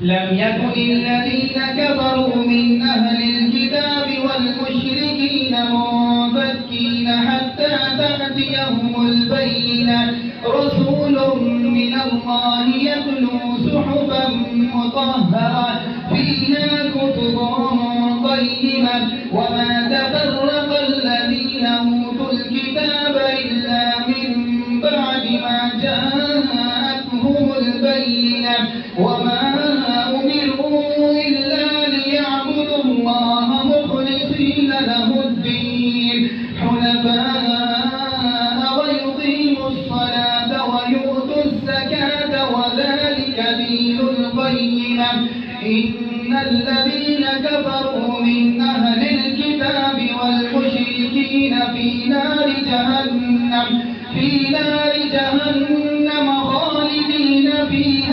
لم يكن الذين كفروا من أهل الكتاب والمشركين منفكين حتى تأتيهم البينة رسول من الله يتلو صحفا مطهرة فيها كتب قيمة وما تفرق الذين أوتوا الكتاب إلا من بعد ما جاءتهم البينة وما أمروا إلا ليعبدوا الله مخلصين له الدين حنفاء ويقيموا الصلاة ويؤتوا الزكاة وذلك دين القيمة إن الذين كفروا من أهل الكتاب والمشركين في نار جهنم خالدين فيها